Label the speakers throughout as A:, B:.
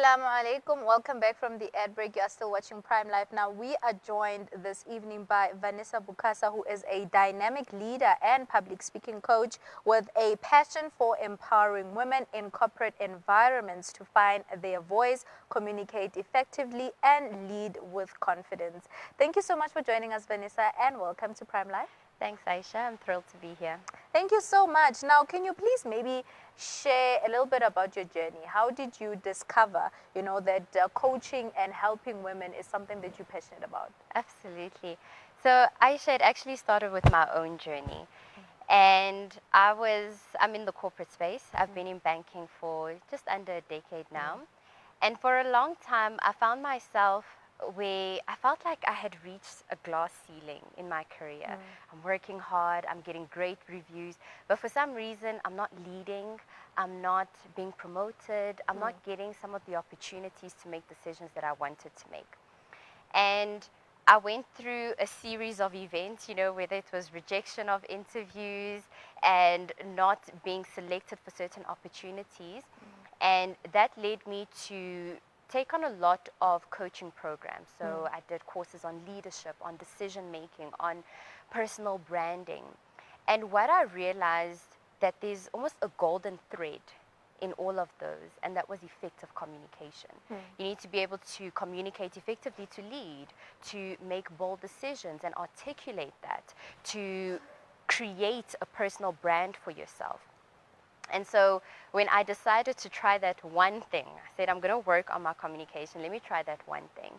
A: Assalamu alaikum. Welcome back from the ad break. You are still watching Prime Life. Now, we are joined this evening by Vanessa Bukasa, who is a dynamic leader and public speaking coach with a passion for empowering women in corporate environments to find their voice, communicate effectively, and lead with confidence. Thank you so much for joining us, Vanessa, and welcome to Prime Life.
B: Thanks, Aisha. I'm thrilled to be here.
A: Thank you so much. Now, can you please maybe share a little bit about your journey? How did you discover, that coaching and helping women is something that you're passionate about?
B: Absolutely. So, Aisha, it actually started with my own journey. And I'm in the corporate space. I've been in banking for just under a decade now. And for a long time, I found myself where I felt like I had reached a glass ceiling in my career. I'm working hard, I'm getting great reviews, but for some reason, I'm not leading, I'm not being promoted, I'm not getting some of the opportunities to make decisions that I wanted to make. And I went through a series of events, whether it was rejection of interviews and not being selected for certain opportunities. And that led me to take on a lot of coaching programs. So I did courses on leadership, on decision making, on personal branding. And what I realized that there's almost a golden thread in all of those, and that was effective communication. You need to be able to communicate effectively to lead, to make bold decisions and articulate that, to create a personal brand for yourself. And so when I decided to try that one thing, I said, I'm going to work on my communication. Let me try that one thing.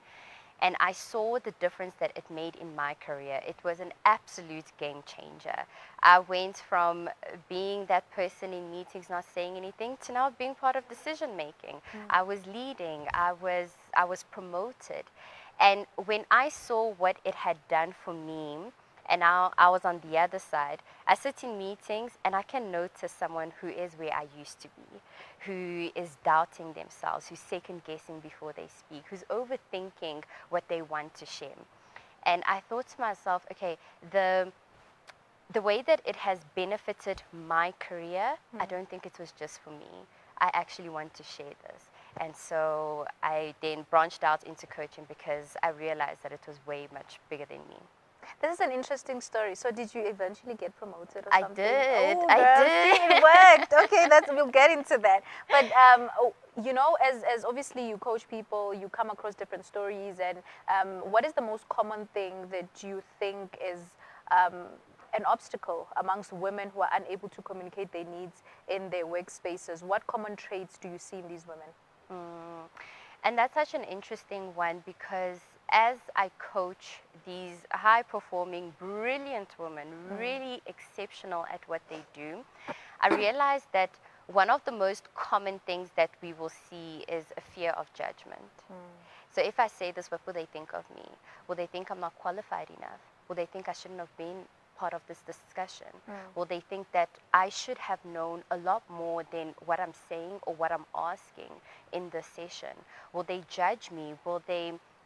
B: And I saw the difference that it made in my career. It was an absolute game changer. I went from being that person in meetings not saying anything to now being part of decision making. I was leading. I was promoted. And when I saw what it had done for me, and now I was on the other side, I sit in meetings and I can notice someone who is where I used to be, who is doubting themselves, who's second guessing before they speak, who's overthinking what they want to share. And I thought to myself, okay, the way that it has benefited my career, I don't think it was just for me. I actually want to share this. And so I then branched out into coaching because I realized that it was way much bigger than me.
A: This is an interesting story. So did you eventually get promoted or something?
B: Did.
A: Oh,
B: I
A: girl,
B: did.
A: see, it worked. Okay, we'll get into that. But as obviously you coach people, you come across different stories, and what is the most common thing that you think is an obstacle amongst women who are unable to communicate their needs in their workspaces? What common traits do you see in these women?
B: And that's such an interesting one because as I coach these high-performing, brilliant women, really exceptional at what they do, I realized that one of the most common things that we will see is a fear of judgment. So if I say this, what will they think of me? Will they think I'm not qualified enough? Will they think I shouldn't have been part of this discussion? Will they think that I should have known a lot more than what I'm saying or what I'm asking in this session? Will they judge me?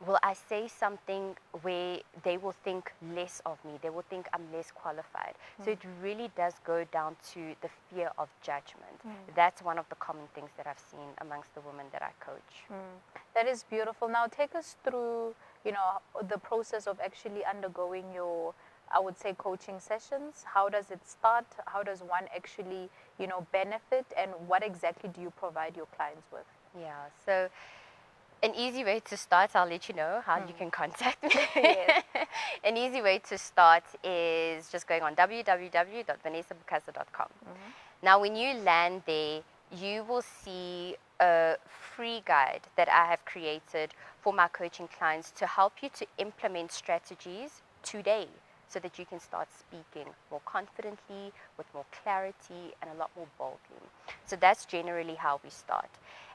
B: Will I say something where they will think less of me? They will think I'm less qualified. So it really does go down to the fear of judgment. That's one of the common things that I've seen amongst the women that I coach.
A: That is beautiful. Now take us through, the process of actually undergoing your, I would say, coaching sessions. How does it start? How does one actually, benefit? And what exactly do you provide your clients with?
B: Yeah, so an easy way to start, I'll let you know how you can contact me.
A: Yes.
B: An easy way to start is just going on www.vanessabukasa.com. Now, when you land there, you will see a free guide that I have created for my coaching clients to help you to implement strategies today so that you can start speaking more confidently, with more clarity, and a lot more boldly. So that's generally how we start.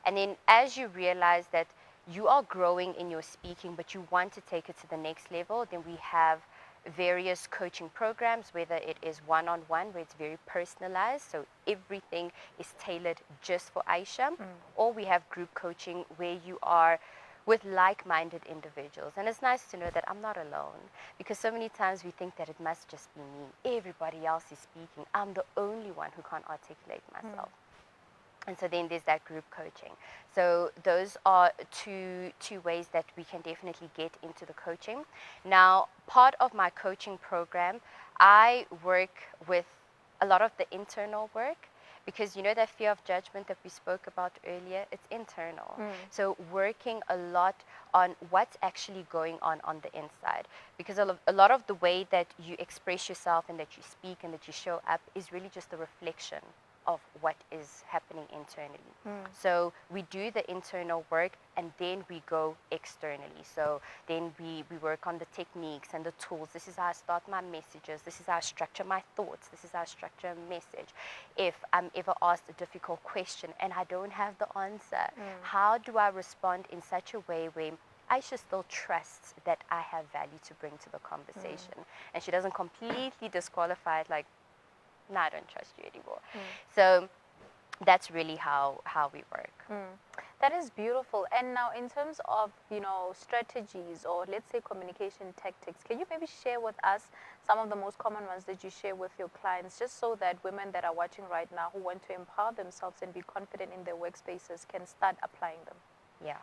B: And then as you realize that you are growing in your speaking, but you want to take it to the next level, then we have various coaching programs, whether it is one-on-one, where it's very personalized, so everything is tailored just for Aisha, or we have group coaching where you are with like-minded individuals. And it's nice to know that I'm not alone, because so many times we think that it must just be me. Everybody else is speaking. I'm the only one who can't articulate myself. And so then there's that group coaching. So those are two ways that we can definitely get into the coaching. Now, part of my coaching program, I work with a lot of the internal work, because you know that fear of judgment that we spoke about earlier, it's internal. So working a lot on what's actually going on the inside, because a lot of the way that you express yourself and that you speak and that you show up is really just a reflection of what is happening internally. So we do the internal work and then we go externally. So then we work on the techniques and the tools. This is how I start my messages. This is how I structure my thoughts. This is how I structure a message. If I'm ever asked a difficult question and I don't have the answer, how do I respond in such a way where Aisha still trusts that I have value to bring to the conversation, and she doesn't completely disqualify it, like, no, I don't trust you anymore. So that's really how we work.
A: That is beautiful. And now, in terms of, strategies, or let's say communication tactics, can you maybe share with us some of the most common ones that you share with your clients, just so that women that are watching right now who want to empower themselves and be confident in their workspaces can start applying them?
B: Yeah.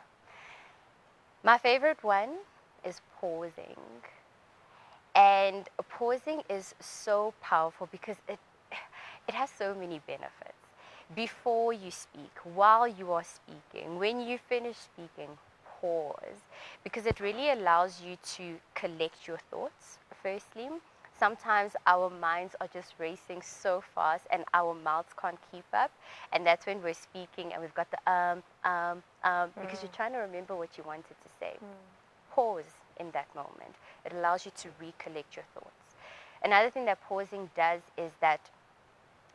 B: My favorite one is pausing. And pausing is so powerful because it has so many benefits. Before you speak, while you are speaking, when you finish speaking, pause, because it really allows you to collect your thoughts, firstly. Sometimes our minds are just racing so fast and our mouths can't keep up, and that's when we're speaking and we've got the because you're trying to remember what you wanted to say. Pause in that moment. It allows you to recollect your thoughts. Another thing that pausing does is that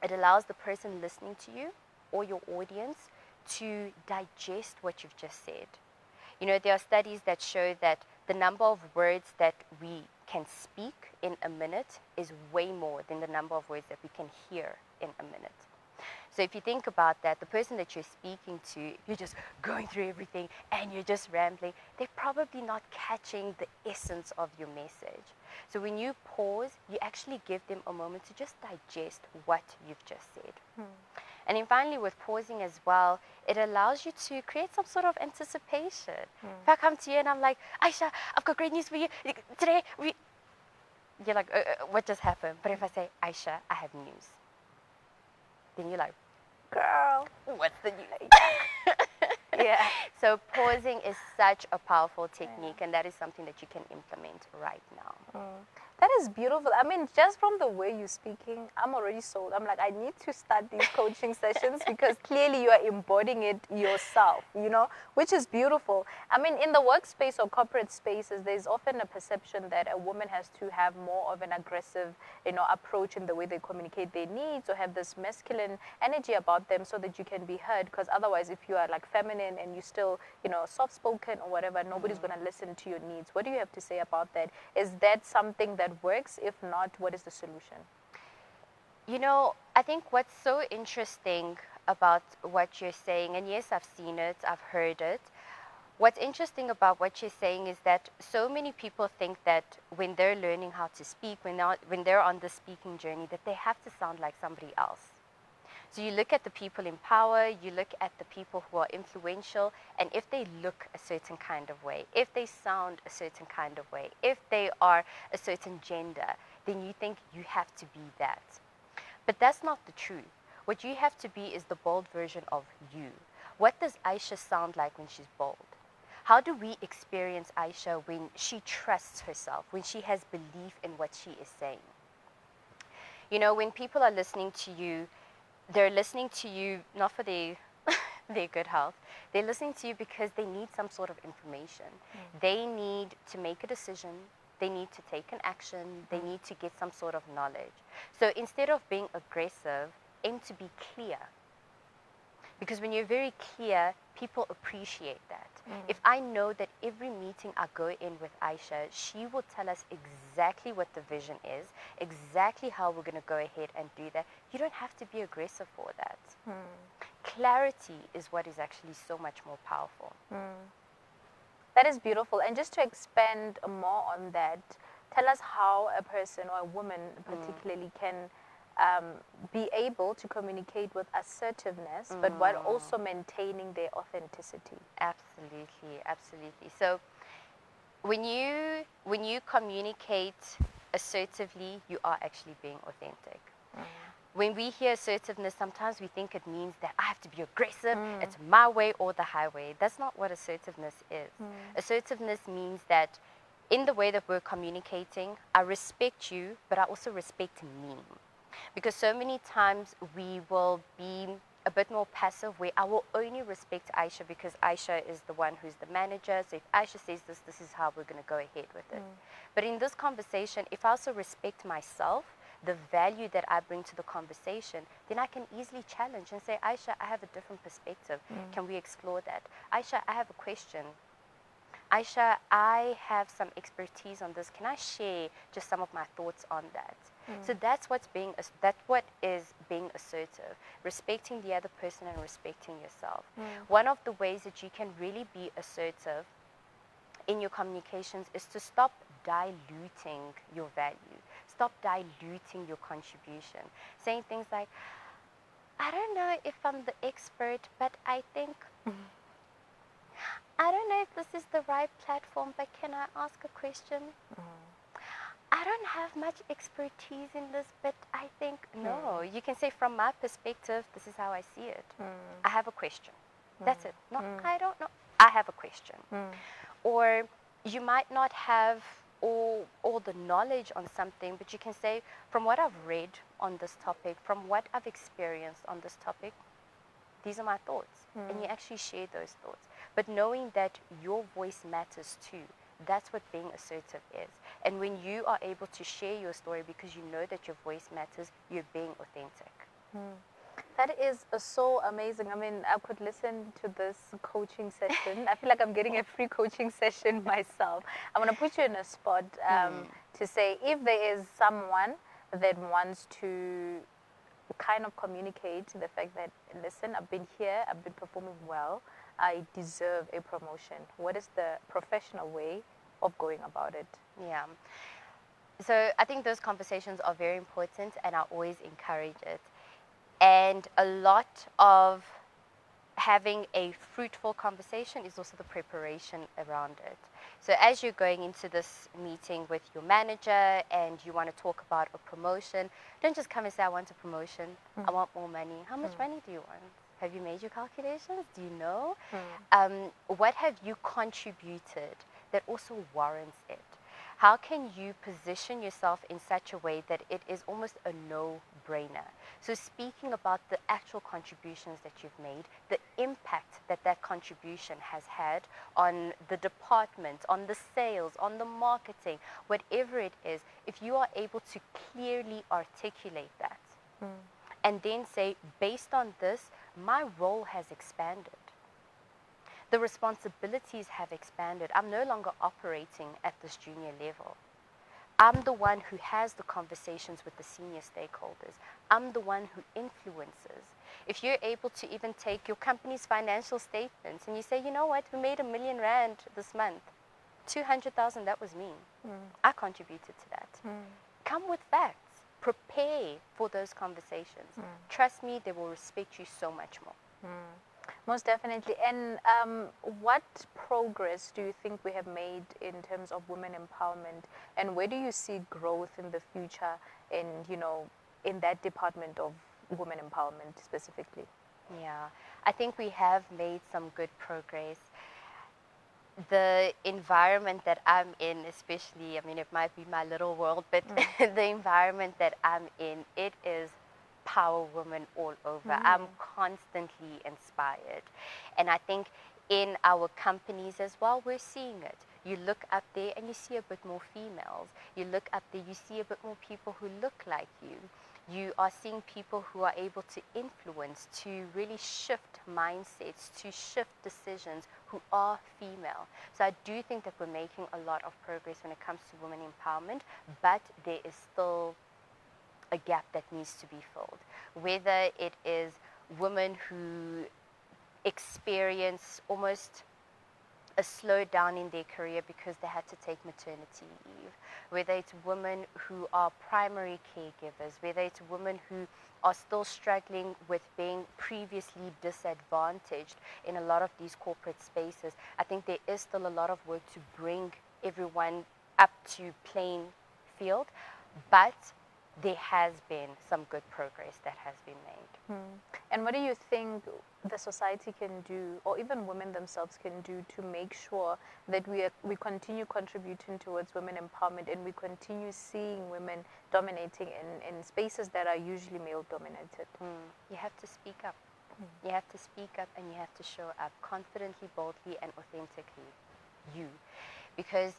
B: it allows the person listening to you or your audience to digest what you've just said. You know, there are studies that show that the number of words that we can speak in a minute is way more than the number of words that we can hear in a minute. So if you think about that, the person that you're speaking to, you're just going through everything and you're just rambling, they're probably not catching the essence of your message. So when you pause, you actually give them a moment to just digest what you've just said. And then finally, with pausing as well, it allows you to create some sort of anticipation. If I come to you and I'm like, Aisha, I've got great news for you. Today, you're like, what just happened? But if I say, Aisha, I have news, then you're like, girl, what's the news?
A: Yeah.
B: So pausing is such a powerful technique, and that is something that you can implement right now.
A: That is beautiful. I mean, just from the way you're speaking, I'm already sold. I'm like, I need to start these coaching sessions, because clearly you are embodying it yourself, which is beautiful. I mean, in the workspace or corporate spaces, there's often a perception that a woman has to have more of an aggressive, approach in the way they communicate their needs, or have this masculine energy about them so that you can be heard. Because otherwise, if you are like feminine and you still, soft-spoken or whatever, nobody's going to listen to your needs. What do you have to say about that? Is that something that works? If not, what is the solution?
B: I think what's so interesting about what you're saying, and yes, I've seen it, I've heard it. What's interesting about what you're saying is that so many people think that when they're learning how to speak, when they're on the speaking journey, that they have to sound like somebody else. So you look at the people in power, you look at the people who are influential, and if they look a certain kind of way, if they sound a certain kind of way, if they are a certain gender, then you think you have to be that. But that's not the truth. What you have to be is the bold version of you. What does Aisha sound like when she's bold? How do we experience Aisha when she trusts herself, when she has belief in what she is saying? When people are listening to you, they're listening to you not for their good health. They're listening to you because they need some sort of information. They need to make a decision. They need to take an action. They need to get some sort of knowledge. So instead of being aggressive, aim to be clear. Because when you're very clear, people appreciate that. If I know that every meeting I go in with Aisha, she will tell us exactly what the vision is, exactly how we're going to go ahead and do that, you don't have to be aggressive for that. Clarity is what is actually so much more powerful.
A: That is beautiful. And just to expand more on that, tell us how a person or a woman particularly can be able to communicate with assertiveness, but while also maintaining their authenticity.
B: Absolutely, absolutely. So when you communicate assertively, you are actually being authentic. When we hear assertiveness, sometimes we think it means that I have to be aggressive, it's my way or the highway. That's not what assertiveness is. Assertiveness means that in the way that we're communicating, I respect you, but I also respect me. Because so many times we will be a bit more passive, where I will only respect Aisha because Aisha is the one who's the manager. So if Aisha says this, this is how we're going to go ahead with it. But in this conversation, if I also respect myself, the value that I bring to the conversation, then I can easily challenge and say, Aisha, I have a different perspective. Can we explore that? Aisha, I have a question. Aisha, I have some expertise on this. Can I share just some of my thoughts on that? So that's what is being assertive, respecting the other person and respecting yourself. One of the ways that you can really be assertive in your communications is to stop diluting your value. Stop diluting your contribution. Saying things like, I don't know if I'm the expert, but I think I don't know if this is the right platform, but can I ask a question? I don't have much expertise in this, but I think, no. You can say, from my perspective, this is how I see it. I have a question. That's it. No, I don't know. I have a question. Or you might not have all the knowledge on something, but you can say, from what I've read on this topic, from what I've experienced on this topic, these are my thoughts. And you actually share those thoughts. But knowing that your voice matters too, that's what being assertive is. And when you are able to share your story because you know that your voice matters, you're being authentic.
A: That is so amazing. I mean, I could listen to this coaching session. I feel like I'm getting a free coaching session myself. I'm going to put you in a spot to say, if there is someone that wants to kind of communicate the fact that, listen, I've been here, I've been performing well, I deserve a promotion. What is the professional way of going about it?
B: Yeah. So I think those conversations are very important, and I always encourage it. And a lot of having a fruitful conversation is also the preparation around it. So as you're going into this meeting with your manager and you want to talk about a promotion, don't just come and say, I want a promotion, I want more money. How much money do you want? Have you made your calculations? Do you know? What have you contributed that also warrants it? How can you position yourself in such a way that it is almost a no-brainer? So speaking about the actual contributions that you've made, the impact that that contribution has had on the department, on the sales, on the marketing, whatever it is, if you are able to clearly articulate that and then say, based on this, my role has expanded. The responsibilities have expanded. I'm no longer operating at this junior level. I'm the one who has the conversations with the senior stakeholders. I'm the one who influences. If you're able to even take your company's financial statements and you say, you know what, we made R1 million this month, 200,000, that was me. I contributed to that. Come with facts. Prepare for those conversations. Trust me, they will respect you so much more.
A: Most definitely. And what progress do you think we have made in terms of women empowerment, and where do you see growth in the future in, in that department of women empowerment specifically?
B: Yeah, I think we have made some good progress. The environment that I'm in, especially, I mean, it might be my little world, but the environment that I'm in, it is power women all over. I'm constantly inspired. And I think in our companies as well, we're seeing it. You look up there and you see a bit more females. You look up there, you see a bit more people who look like you. You are seeing people who are able to influence, to really shift mindsets, to shift decisions, who are female. So I do think that we're making a lot of progress when it comes to women empowerment, but there is still a gap that needs to be filled. Whether it is women who experience almost a a slowdown in their career because they had to take maternity leave, whether it's women who are primary caregivers, whether it's women who are still struggling with being previously disadvantaged in a lot of these corporate spaces. I think there is still a lot of work to bring everyone up to playing field, but there has been some good progress that has been made.
A: And what do you think the society can do, or even women themselves can do, to make sure that we continue contributing towards women empowerment and we continue seeing women dominating in spaces that are usually male dominated?
B: You have to speak up. You have to speak up and you have to show up confidently, boldly, and authentically. You. Because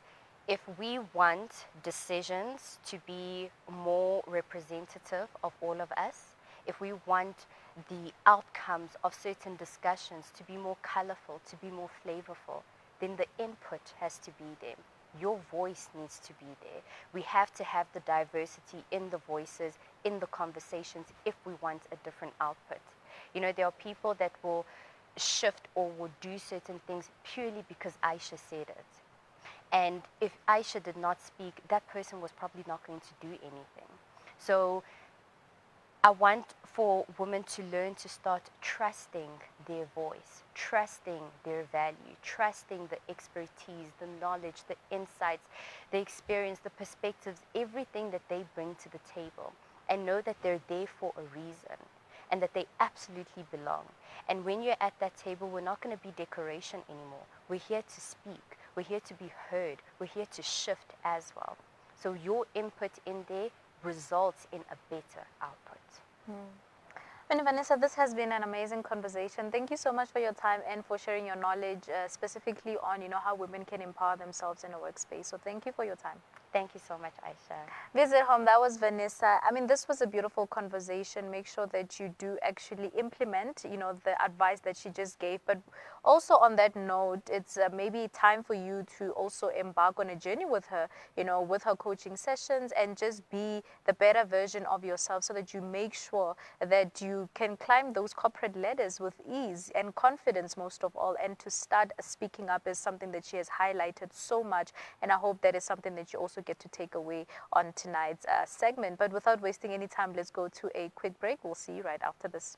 B: if we want decisions to be more representative of all of us, if we want the outcomes of certain discussions to be more colorful, to be more flavorful, then the input has to be there. Your voice needs to be there. We have to have the diversity in the voices, in the conversations, if we want a different output. You know, there are people that will shift or will do certain things purely because Aisha said it. And if Aisha did not speak, that person was probably not going to do anything. So I want for women to learn to start trusting their voice, trusting their value, trusting the expertise, the knowledge, the insights, the experience, the perspectives, everything that they bring to the table, and know that they're there for a reason and that they absolutely belong. And when you're at that table, we're not going to be decoration anymore. We're here to speak. We're here to be heard. We're here to shift as well. So your input in there results in a better output.
A: And Vanessa, this has been an amazing conversation. Thank you so much for your time and for sharing your knowledge, specifically on how women can empower themselves in a workspace. So thank you for your time.
B: Thank you so much, Aisha.
A: Visit home. That was Vanessa. I mean, this was a beautiful conversation. Make sure that you do actually implement, the advice that she just gave. But also on that note, it's maybe time for you to also embark on a journey with her, with her coaching sessions, and just be the better version of yourself so that you make sure that you can climb those corporate ladders with ease and confidence, most of all, and to start speaking up is something that she has highlighted so much. And I hope that is something that you also get to take away on tonight's segment. But without wasting any time, let's go to a quick break. We'll see you right after this.